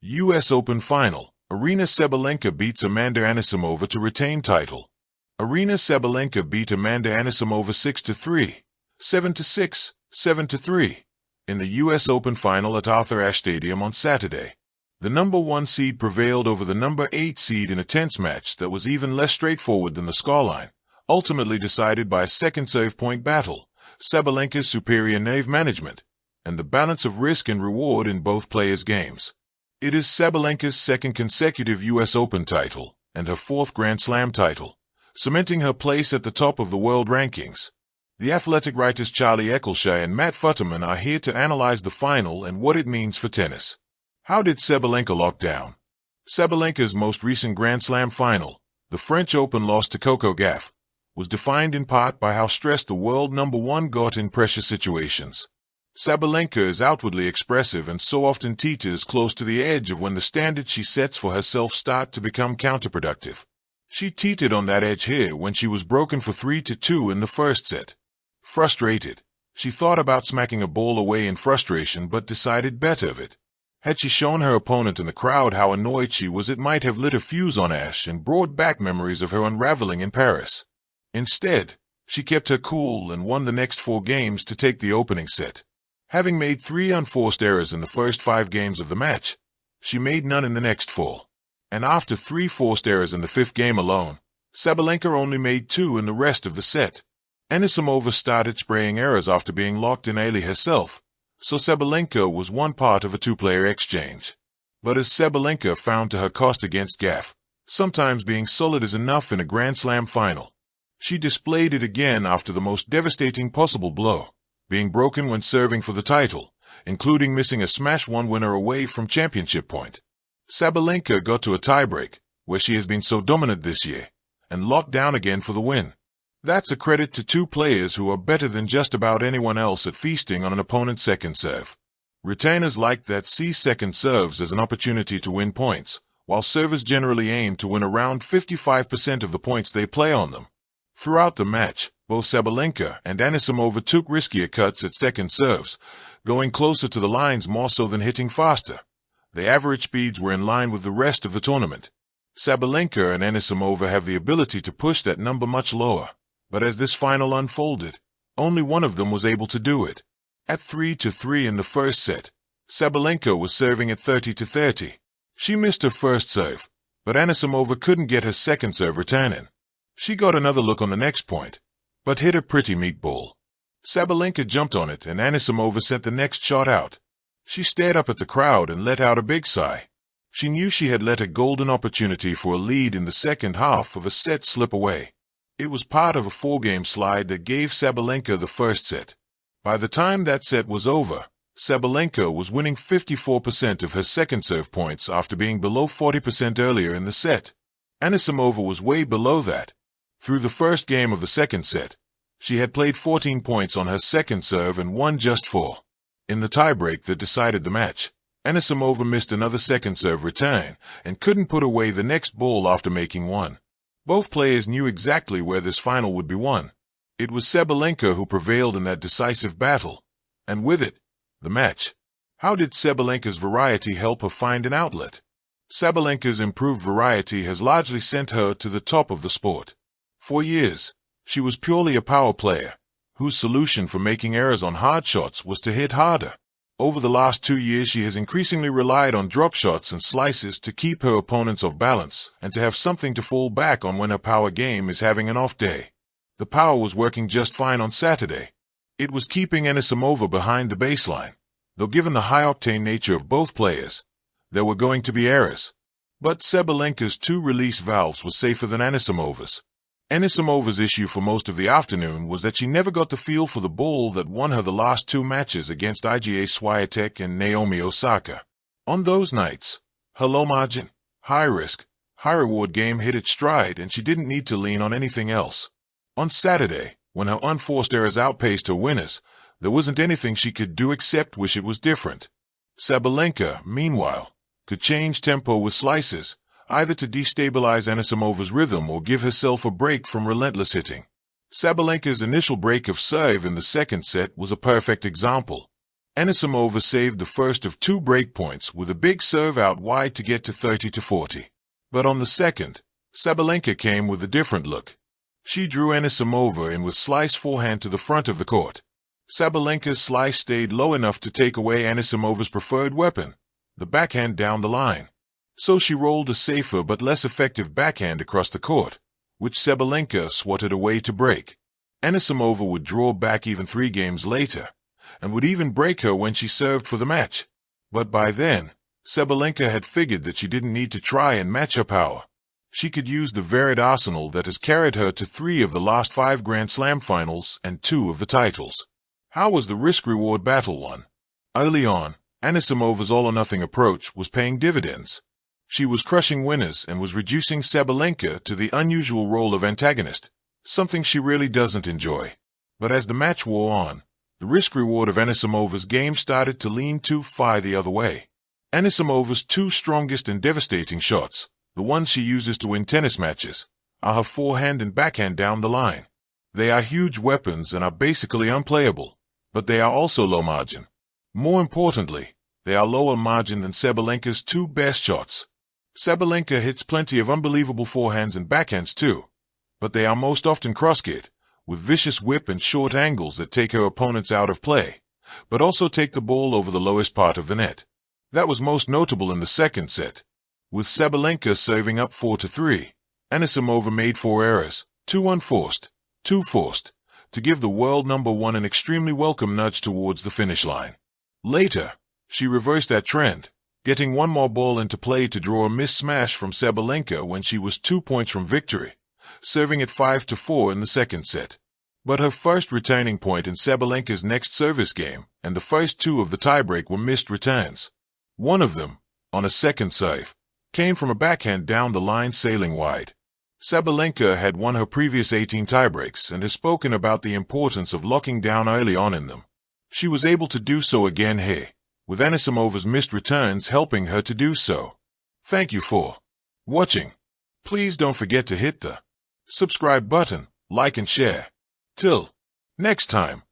U.S. Open Final. Aryna Sabalenka beats Amanda Anisimova to retain title. Aryna Sabalenka beat Amanda Anisimova 6-3, 7-6, 7-3 in the U.S. Open Final at Arthur Ashe Stadium on Saturday. The number 1 seed prevailed over the number 8 seed in a tense match that was even less straightforward than the scoreline, ultimately decided by a second serve point battle, Sabalenka's superior nerve management, and the balance of risk and reward in both players' games. It is Sabalenka's second consecutive U.S. Open title and her 4th Grand Slam title, cementing her place at the top of the world rankings. The athletic writers Charlie Eccleshire and Matt Futterman are here to analyze the final and what it means for tennis. How did Sabalenka lock down? Sabalenka's most recent Grand Slam final, the French Open loss to Coco Gauff, was defined in part by how stressed the world number 1 got in pressure situations. Sabalenka is outwardly expressive and so often teeters close to the edge of when the standards she sets for herself start to become counterproductive. She teetered on that edge here when she was broken for 3-2 in the first set. Frustrated, she thought about smacking a ball away in frustration but decided better of it. Had she shown her opponent and the crowd how annoyed she was, it might have lit a fuse on Ashe and brought back memories of her unraveling in Paris. Instead, she kept her cool and won the next 4 games to take the opening set. Having made 3 unforced errors in the first 5 games of the match, she made none in the next 4. And after 3 forced errors in the 5th game alone, Sabalenka only made 2 in the rest of the set. Anisimova started spraying errors after being locked in early herself, so Sabalenka was one part of a 2-player exchange. But as Sabalenka found to her cost against Gauff, sometimes being solid is enough in a Grand Slam final. She displayed it again after the most devastating possible blow, being broken when serving for the title, including missing a smash 1 winner away from championship point. Sabalenka got to a tiebreak, where she has been so dominant this year, and locked down again for the win. That's a credit to 2 players who are better than just about anyone else at feasting on an opponent's second serve. Retainers like that see second serves as an opportunity to win points, while servers generally aim to win around 55% of the points they play on them. Throughout the match, both Sabalenka and Anisimova took riskier cuts at second serves, going closer to the lines more so than hitting faster. The average speeds were in line with the rest of the tournament. Sabalenka and Anisimova have the ability to push that number much lower, but as this final unfolded, only one of them was able to do it. At 3-3 in the first set, Sabalenka was serving at 30-30. She missed her first serve, but Anisimova couldn't get her second serve returning. She got another look on the next point, but hit a pretty meatball. Sabalenka jumped on it and Anisimova sent the next shot out. She stared up at the crowd and let out a big sigh. She knew she had let a golden opportunity for a lead in the second half of a set slip away. It was part of a 4-game slide that gave Sabalenka the first set. By the time that set was over, Sabalenka was winning 54% of her second serve points after being below 40% earlier in the set. Anisimova was way below that. Through the first game of the second set, she had played 14 points on her second serve and won just 4. In the tiebreak that decided the match, Anisimova missed another second serve return and couldn't put away the next ball after making 1. Both players knew exactly where this final would be won. It was Sabalenka who prevailed in that decisive battle, and with it, the match. How did Sabalenka's variety help her find an outlet? Sabalenka's improved variety has largely sent her to the top of the sport. For years, she was purely a power player, whose solution for making errors on hard shots was to hit harder. Over the last 2 years, she has increasingly relied on drop shots and slices to keep her opponents off balance and to have something to fall back on when her power game is having an off day. The power was working just fine on Saturday. It was keeping Anisimova behind the baseline, though given the high-octane nature of both players, there were going to be errors. But Sabalenka's 2 release valves was safer than Anisimova's. Anisimova's issue for most of the afternoon was that she never got the feel for the ball that won her the last 2 matches against Iga Swiatek and Naomi Osaka. On those nights, her low-margin, high-risk, high-reward game hit its stride and she didn't need to lean on anything else. On Saturday, when her unforced errors outpaced her winners, there wasn't anything she could do except wish it was different. Sabalenka, meanwhile, could change tempo with slices, either to destabilize Anisimova's rhythm or give herself a break from relentless hitting. Sabalenka's initial break of serve in the second set was a perfect example. Anisimova saved the first of 2 breakpoints with a big serve out wide to get to 30-40. But on the second, Sabalenka came with a different look. She drew Anisimova in with slice forehand to the front of the court. Sabalenka's slice stayed low enough to take away Anisimova's preferred weapon, the backhand down the line. So she rolled a safer but less effective backhand across the court, which Sabalenka swatted away to break. Anisimova would draw back even 3 games later, and would even break her when she served for the match. But by then, Sabalenka had figured that she didn't need to try and match her power. She could use the varied arsenal that has carried her to 3 of the last 5 Grand Slam finals and 2 of the titles. How was the risk-reward battle won? Early on, Anisimova's all-or-nothing approach was paying dividends. She was crushing winners and was reducing Sabalenka to the unusual role of antagonist, something she really doesn't enjoy. But as the match wore on, the risk-reward of Anisimova's game started to lean too far the other way. Anisimova's 2 strongest and devastating shots, the ones she uses to win tennis matches, are her forehand and backhand down the line. They are huge weapons and are basically unplayable, but they are also low margin. More importantly, they are lower margin than Sabalenka's 2 best shots. Sabalenka hits plenty of unbelievable forehands and backhands too, but they are most often cross-court, with vicious whip and short angles that take her opponents out of play, but also take the ball over the lowest part of the net. That was most notable in the second set. With Sabalenka serving up 4-3, Anisimova made 4 errors, 2 unforced, 2 forced, to give the world number 1 an extremely welcome nudge towards the finish line. Later, she reversed that trend, getting 1 more ball into play to draw a missed smash from Sabalenka when she was 2 points from victory, serving at 5-4 in the second set. But her first returning point in Sabalenka's next service game and the first 2 of the tiebreak were missed returns. One of them, on a second serve, came from a backhand down the line sailing wide. Sabalenka had won her previous 18 tiebreaks and has spoken about the importance of locking down early on in them. She was able to do so again here, with Anisimova's missed returns helping her to do so. Thank you for watching. Please don't forget to hit the subscribe button, like and share. Till next time.